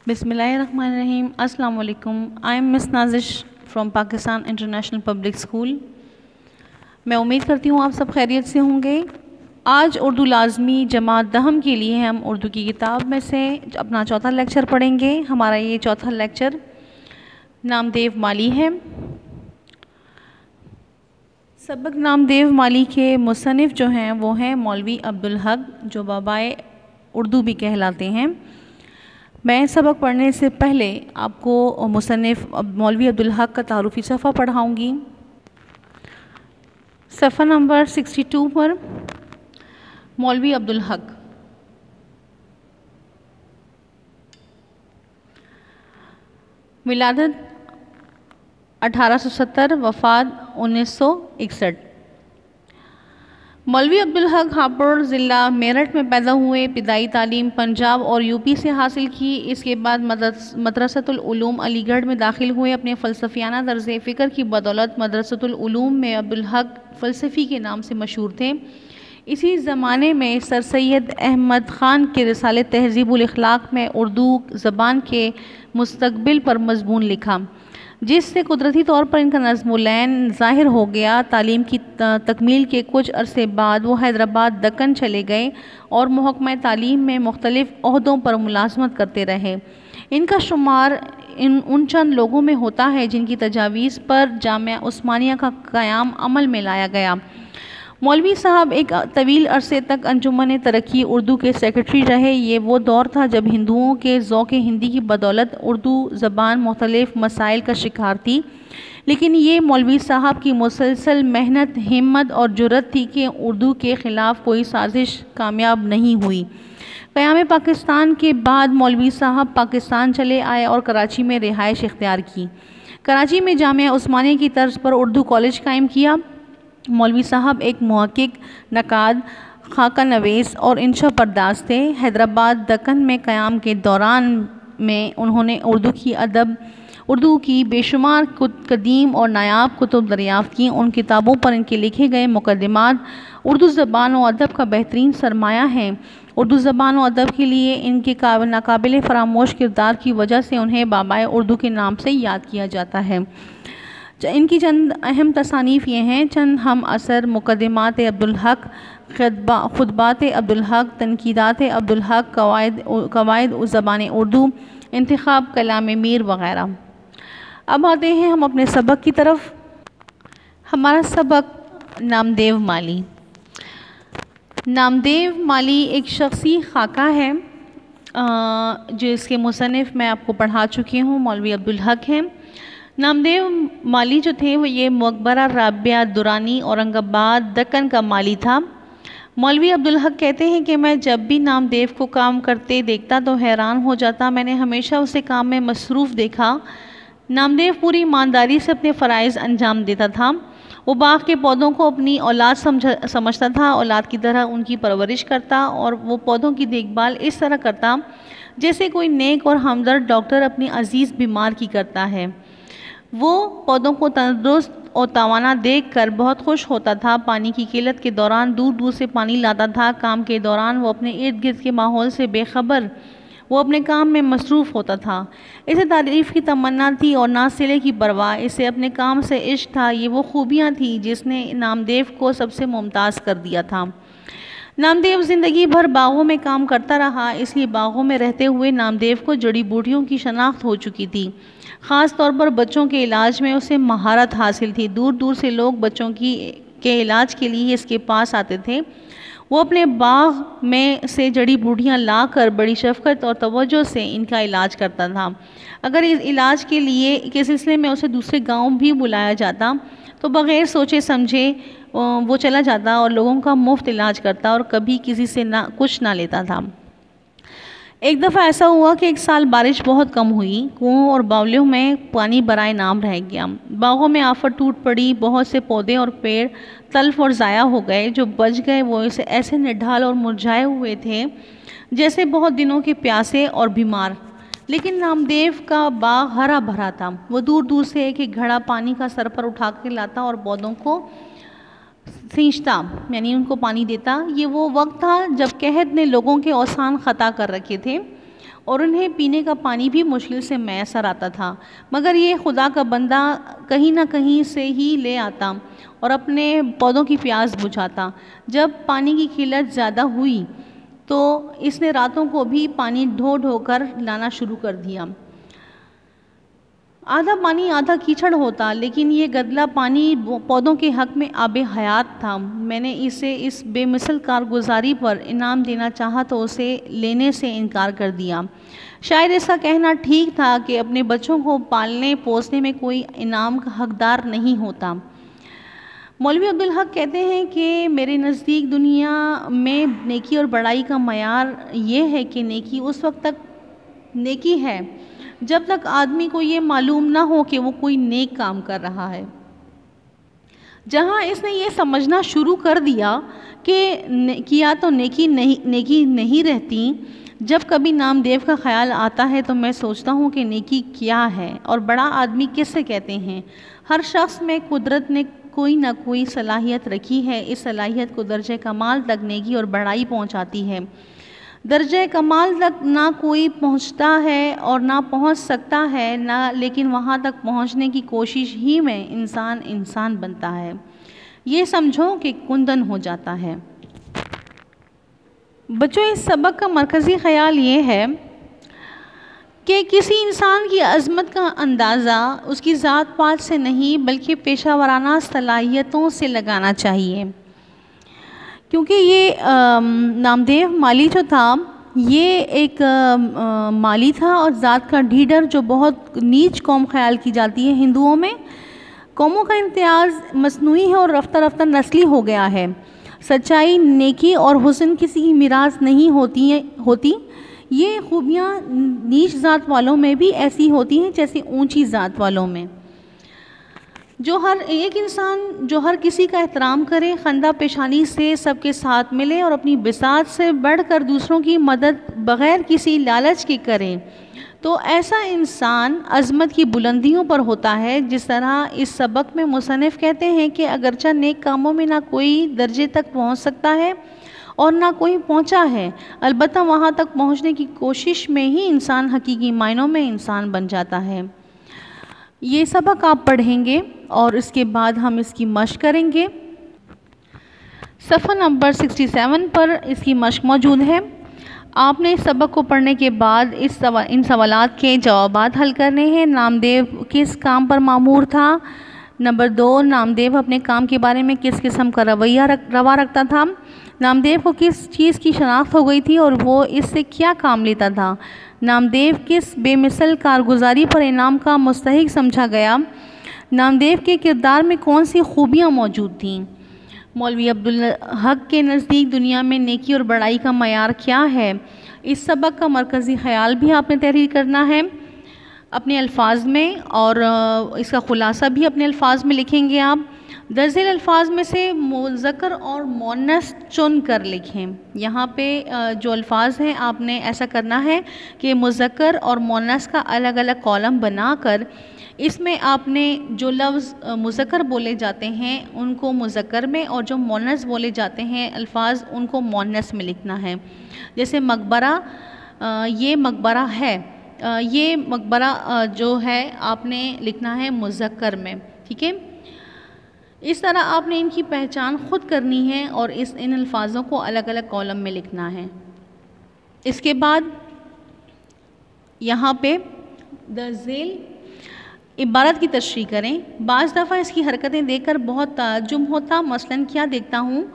बिस्मिल्लाहिर्रहमानिर्रहीम। अस्सलाम वालेकुम। I am miss Nazish from Pakistan international public school. मैं उम्मीद करती हूँ आप सब खैरियत से होंगे। आज उर्दू लाजमी जमात दहम के लिए हम उर्दू की किताब में से अपना चौथा लेक्चर पढ़ेंगे। हमारा ये चौथा लेक्चर नामदेव माली है। सबक नामदेव माली के मुसन्निफ़ जो हैं वो हैं मौलवी अब्दुल हक, जो बाबाए उर्दू भी कहलाते हैं। मैं सबक पढ़ने से पहले आपको मुसन्निफ़ मौलवी अब्दुल हक का तारुफ़ी सफ़ा पढ़ाऊँगी। सफ़ा नंबर 62 पर मौलवी अब्दुल हक। विलादत 1870, वफ़ात 1961। मौलवी अब्दुल हक हापुड़ ज़िला मेरठ में पैदा हुए। इब्तिदाई तालीम पंजाब और यूपी से हासिल की। इसके बाद मदरसतुल उलूम अलीगढ़ में दाखिल हुए। अपने फ़लसफ़ियाना तर्ज़ फ़िक्र की बदौलत मदरसतुल उलूम में अब्दुल हक फ़लसफ़ी के नाम से मशहूर थे। इसी ज़माने में सर सैयद अहमद ख़ान के रिसाले तहज़ीबुल अख़लाक़ में उर्दू ज़बान के मुस्तक़बिल पर मज़मून लिखा, जिससे कुदरती तौर पर इनका नज़्म-उल-ऐन ज़ाहिर हो गया। तालीम की तकमील के कुछ अरसे बाद वो हैदराबाद दक्कन चले गए और महकमा तालीम में मुख्तलिफ़ ओहदों पर मुलाज़मत करते रहे। इनका शुमार उन चंद लोगों में होता है जिनकी तजावीज़ पर जामिया उस्मानिया का क़याम अमल में लाया गया। मौलवी साहब एक तवील अरसे तक अंजुमन तरक्की उर्दू के सेक्रेटरी रहे। ये वो दौर था जब हिंदुओं के ज़ौक़ हिंदी की बदौलत उर्दू ज़बान मुख्तलिफ़ मसाइल का शिकार थी, लेकिन ये मौलवी साहब की मुसलसल मेहनत, हिम्मत और जुर्रत थी कि उर्दू के ख़िलाफ़ कोई साजिश कामयाब नहीं हुई। क़याम पाकिस्तान के बाद मौलवी साहब पाकिस्तान चले आए और कराची में रिहाइश इख्तियार की। कराची में जामिया उस्मानिया की तर्ज पर उर्दू कॉलेज कायम किया। मौलवी साहब एक मुहक्किक, नक़ाद, खाका नवीस और इंशा पर्दास थे। हैदराबाद दक्कन में क़याम के दौरान में उन्होंने उर्दू की बेशुमार कदीम और नायाब कुतुब दरियाफ़्त की। उन किताबों पर इनके लिखे गए मुक़द्दिमात उर्दू ज़बान व अदब का बेहतरीन सरमाया है। उर्दू ज़बान व अदब के लिए इनके नाकाबिल फ़रामोश किरदार की वजह से उन्हें बाबाए उर्दू के नाम से याद किया जाता है। इनकी चंद अहम तसानीफ़ ये हैं: चंद हम असर, मुक़द्दिमात अब्दुल हक, खुतबात अब्दुल हक, तनकीदात अब्दुल हक, कवायद ज़बान उर्दू, इंतखाब कलाम मीर वग़ैरह। अब आते हैं हम अपने सबक की तरफ। हमारा सबक नामदेव माली। नामदेव माली एक शख्सी खाका है जो इसके मुसन्निफ़ मैं आपको पढ़ा चुकी हूँ, मौलवी अब्दुल हक हैं। नामदेव माली जो थे वो ये मकबरा राबिया दुरानी औरंगाबाद दक्कन का माली था। मौलवी अब्दुल हक कहते हैं कि मैं जब भी नामदेव को काम करते देखता तो हैरान हो जाता। मैंने हमेशा उसे काम में मसरूफ़ देखा। नामदेव पूरी ईमानदारी से अपने फ़राइज़ अंजाम देता था। वो बाग़ के पौधों को अपनी औलाद समझता था, औलाद की तरह उनकी परवरिश करता और वो पौधों की देखभाल इस तरह करता जैसे कोई नेक और हमदर्द डॉक्टर अपनी अजीज़ बीमार की करता है। वो पौधों को तंदुरुस्त और तवाना देखकर बहुत खुश होता था। पानी की किल्लत के दौरान दूर दूर से पानी लाता था। काम के दौरान वो अपने इर्द गिर्द के माहौल से बेखबर वो अपने काम में मसरूफ़ होता था। इसे तारीफ़ की तमन्ना थी और ना सिले की परवाह। इसे अपने काम से इश्क था। ये वो खूबियाँ थी जिसने नामदेव को सबसे मुमताज़ कर दिया था। नामदेव ज़िंदगी भर बागों में काम करता रहा, इसलिए बागों में रहते हुए नामदेव को जड़ी बूटियों की शनाख्त हो चुकी थी। ख़ास तौर पर बच्चों के इलाज में उसे महारत हासिल थी। दूर दूर से लोग बच्चों के इलाज के लिए इसके पास आते थे। वो अपने बाग में से जड़ी बूटियाँ लाकर बड़ी शफ़क़त और तवज्जो से इनका इलाज करता था। अगर इस इलाज के सिलसिले में उसे दूसरे गांव भी बुलाया जाता तो बग़ैर सोचे समझे वो चला जाता और लोगों का मुफ्त इलाज करता और कभी किसी से कुछ ना लेता था। एक दफ़ा ऐसा हुआ कि एक साल बारिश बहुत कम हुई। कुओं और बावलियों में पानी बराए नाम रह गया। बागों में आफत टूट पड़ी। बहुत से पौधे और पेड़ तल्फ और ज़ाया हो गए। जो बच गए वो इसे ऐसे निढाल और मुरझाए हुए थे जैसे बहुत दिनों के प्यासे और बीमार। लेकिन नामदेव का बाग हरा भरा था। वो दूर दूर से एक एक घड़ा पानी का सर पर उठा के लाता और पौधों को सींचता, यानी उनको पानी देता। ये वो वक्त था जब कहत ने लोगों के औसान ख़ता कर रखे थे। और उन्हें पीने का पानी भी मुश्किल से मैसर आता था, मगर ये खुदा का बंदा कहीं ना कहीं से ही ले आता और अपने पौधों की प्यास बुझाता। जब पानी की किल्लत ज़्यादा हुई तो इसने रातों को भी पानी ढो ढो कर लाना शुरू कर दिया। आधा पानी आधा कीचड़ होता, लेकिन ये गदला पानी पौधों के हक़ में आबे हयात था। मैंने इसे इस बेमिसल कारगुजारी पर इनाम देना चाहा तो उसे लेने से इनकार कर दिया। शायद इसका कहना ठीक था कि अपने बच्चों को पालने पोसने में कोई इनाम का हकदार नहीं होता। मौलवी अब्दुल हक कहते हैं कि मेरे नज़दीक दुनिया में नेकी और बड़ाई का मयार ये है कि नेकी उस वक्त तक नेकी है जब तक आदमी को ये मालूम ना हो कि वो कोई नेक काम कर रहा है। जहाँ इसने ये समझना शुरू कर दिया कि किया तो नेकी नहीं रहती, जब कभी नामदेव का ख्याल आता है तो मैं सोचता हूँ कि नेकी क्या है और बड़ा आदमी किससे कहते हैं। हर शख्स में कुदरत ने कोई ना कोई सलाहियत रखी है, इस सलाहियत को दर्जे कमाल तक नेकी और बड़ाई पहुँचाती है। दर्जे कमाल तक ना कोई पहुंचता है और ना पहुंच सकता है ना, लेकिन वहां तक पहुंचने की कोशिश ही में इंसान बनता है। ये समझो कि कुंदन हो जाता है। बच्चों, इस सबक का मरकज़ी ख़याल ये है कि किसी इंसान की अज़मत का अंदाज़ा उसकी ज़ात पात से नहीं बल्कि पेशा वराना सलाहियतों से लगाना चाहिए, क्योंकि ये नामदेव माली जो था ये एक माली था और ज़ात का ढीडर जो बहुत नीच कौम ख्याल की जाती है हिंदुओं में। कौमों का इम्तियाज़ मसनूई है और रफ्ता रफ्ता नस्ली हो गया है। सच्चाई, नेकी और हुस्न किसी की मीरास नहीं होती। ये खूबियाँ नीच ज़ात वालों में भी ऐसी होती हैं जैसे ऊंची ज़ात वालों में। जो हर एक इंसान जो हर किसी का एहतराम करे, खंदा पेशानी से सबके साथ मिले और अपनी बिसात से बढ़कर दूसरों की मदद बग़ैर किसी लालच के करे, तो ऐसा इंसान अज़मत की बुलंदियों पर होता है। जिस तरह इस सबक में मुसन्निफ़ कहते हैं कि अगरचा नेक कामों में ना कोई दर्जे तक पहुँच सकता है और ना कोई पहुँचा है, अलबत्ता वहाँ तक पहुँचने की कोशिश में ही इंसान हकीकी मायनों में इंसान बन जाता है। ये सबक आप पढ़ेंगे और इसके बाद हम इसकी मश्क करेंगे। सफ़ा नंबर 67 पर इसकी मश्क मौजूद है। आपने इस सबक को पढ़ने के बाद इन सवालात के जवाबात हल करने हैं। नामदेव किस काम पर मामूर था? नंबर 2, नामदेव अपने काम के बारे में किस किस्म का रवा रखता था? नामदेव को किस चीज़ की शनाख्त हो गई थी और वो इससे क्या काम लेता था? नामदेव किस बेमिसल कारगुजारी पर इनाम का मुस्तहिक समझा गया? नामदेव के किरदार में कौन सी खूबियाँ मौजूद थीं? मौलवी अब्दुल हक के नज़दीक दुनिया में नेकी और बड़ाई का मयार क्या है? इस सबक का मरकज़ी ख़याल भी आपने तहरीर करना है अपने अल्फाज में, और इसका ख़ुलासा भी अपने अल्फाज में लिखेंगे आप। दर्ज़ेल अल्फाज में से मुज़क्कर और मुअन्नस चुन कर लिखें। यहाँ पे जो अल्फाज हैं आपने ऐसा करना है कि मुज़क्कर और मुअन्नस का अलग अलग कॉलम बनाकर इसमें आपने जो लफ्ज़ मुज़क्कर बोले जाते हैं उनको मुज़क्कर में और जो मुअन्नस बोले जाते हैं अल्फाज उनको मुअन्नस में लिखना है। जैसे मकबरा, ये मकबरा है, ये मकबरा जो है आपने लिखना है मुज़क्कर में, ठीक है। इस तरह आपने इनकी पहचान ख़ुद करनी है और इन अल्फाजों को अलग अलग कॉलम में लिखना है। इसके बाद यहाँ पे दर्ज़ेल इबारत की तशरीह करें। बाज़ दफ़ा इसकी हरकतें देखकर बहुत ताज्जुब होता। मसलन क्या देखता हूँ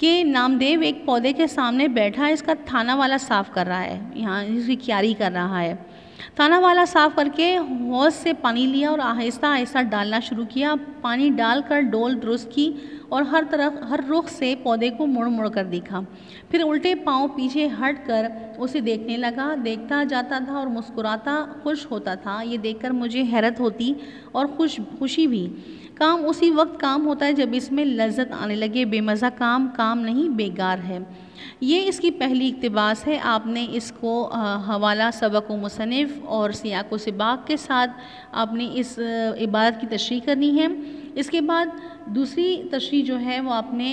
कि नामदेव एक पौधे के सामने बैठा है, इसका थाना वाला साफ़ कर रहा है, यहाँ इसकी क्यारी कर रहा है। थाना वाला साफ़ करके हौज़ से पानी लिया और आहिस्ता आहिस्ता डालना शुरू किया। पानी डालकर डोल दुरुस्त की और हर रुख से पौधे को मुड़ मुड़ कर देखा। फिर उल्टे पाँव पीछे हट कर उसे देखने लगा। देखता जाता था और मुस्कुराता खुश होता था। ये देखकर मुझे हैरत होती और खुशी भी। काम उसी वक्त काम होता है जब इसमें लज्जत आने लगे। बेमज़ा काम नहीं, बेकार है। ये इसकी पहली इक़्तिबास है। आपने इसको हवाला सबक व मुसन्निफ़ और सियाक़ व सिबाक़ के साथ आपने इस इबारत की तशरीह करनी है। इसके बाद दूसरी तशरीह जो है वो आपने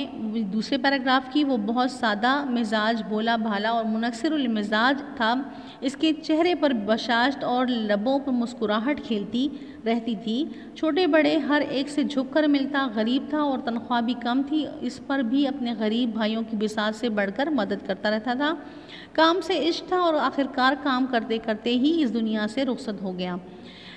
दूसरे पैराग्राफ की, वो बहुत सादा मिजाज, भोला भाला और मुनक्सिरुल मिजाज था। इसके चेहरे पर बशाश्त और लबों पर मुस्कुराहट खिलती रहती थी। छोटे बड़े हर एक से झुककर मिलता, गरीब था और तनख्वाह भी कम थी, इस पर भी अपने गरीब भाइयों की बिसात से बढ़कर मदद करता रहता था। काम से इश्क था और आखिरकार काम करते करते ही इस दुनिया से रुखसत हो गया।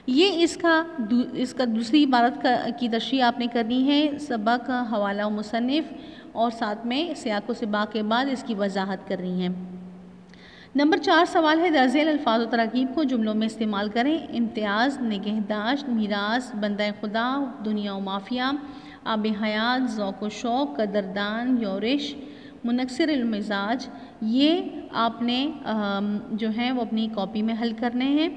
ये इसका दूसरी इबारत की तशरीह आपने करनी है, सबक, हवाला, मुसन्निफ़ और साथ में सियाक़ो सिबाक़ के बाद इसकी वजाहत करनी है। नंबर 4 सवाल है, दर्ज़ेल अल्फाज और तराकीब को जुमलों में इस्तेमाल करें। इम्तियाज़, निगहदाश्त, मीरास, बंदा खुदा, दुनिया व माफिया, आब हयात, ज़ौक़ व शौक़, कदरदान, योरिश, मुनक्सिरुल मिजाज। ये आपने जो है वो अपनी कॉपी में हल करने हैं।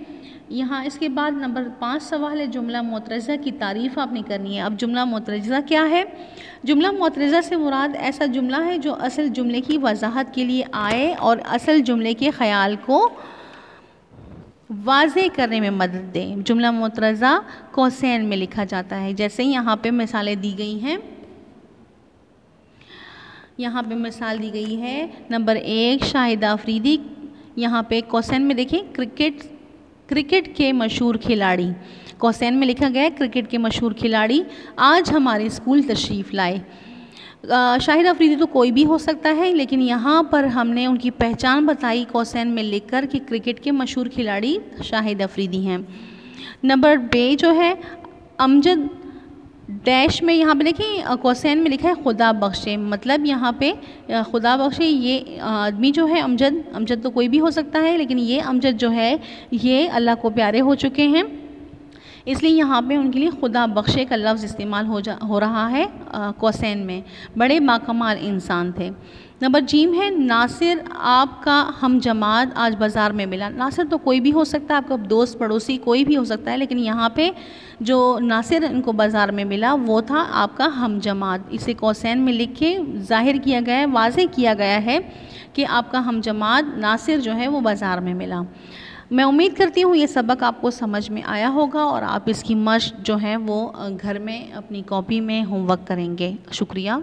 यहाँ इसके बाद नंबर 5 सवाल है, जुमला मुतरज़ा की तारीफ़ आपने करनी है। अब जुमला मुतरज़ा क्या है? जुमला मुतरज़ा से मुराद ऐसा जुमला है जो असल जुमले की वजाहत के लिए आए और असल जुमले के ख़याल को वाज़े करने में मदद दे। जुमला मुतरज़ा कौसैन में लिखा जाता है। जैसे यहाँ पे मिसालें दी गई हैं, यहाँ पे मिसाल दी गई है। नंबर 1 शाहिदा अफरीदी, यहाँ पे कौसैन में देखिए क्रिकेट के मशहूर खिलाड़ी, कौसैन में लिखा गया है क्रिकेट के मशहूर खिलाड़ी आज हमारे स्कूल तशरीफ़ लाए। शाहिदा अफरीदी तो कोई भी हो सकता है, लेकिन यहाँ पर हमने उनकी पहचान बताई कौसैन में लिखकर कि क्रिकेट के मशहूर खिलाड़ी शाहिदा अफरीदी हैं। नंबर बे जो है, अमजद डैश में यहाँ पे देखिए कौसैन में लिखा है खुदा बख्शे, मतलब यहाँ पे खुदा बख्शे ये आदमी जो है अमजद तो कोई भी हो सकता है, लेकिन ये अमजद जो है ये अल्लाह को प्यारे हो चुके हैं, इसलिए यहाँ पे उनके लिए खुदा बख्शे का लफ्ज़ इस्तेमाल हो रहा है कौसैन में। बड़े बाकमाल इंसान थे। नंबर जीम है, नासिर आपका हम जमात आज बाज़ार में मिला। नासिर तो कोई भी हो सकता है, आपका दोस्त पड़ोसी कोई भी हो सकता है, लेकिन यहाँ पे जो नासिर इनको बाज़ार में मिला वो था आपका हम जमात। इसे कौसैन में लिख के ज़ाहिर किया गया है, वाज़े किया गया है कि आपका हम जमात नासिर जो है वो बाज़ार में मिला। मैं उम्मीद करती हूँ ये सबक आपको समझ में आया होगा और आप इसकी मश्क जो है वो घर में अपनी कॉपी में होमवर्क करेंगे। शुक्रिया।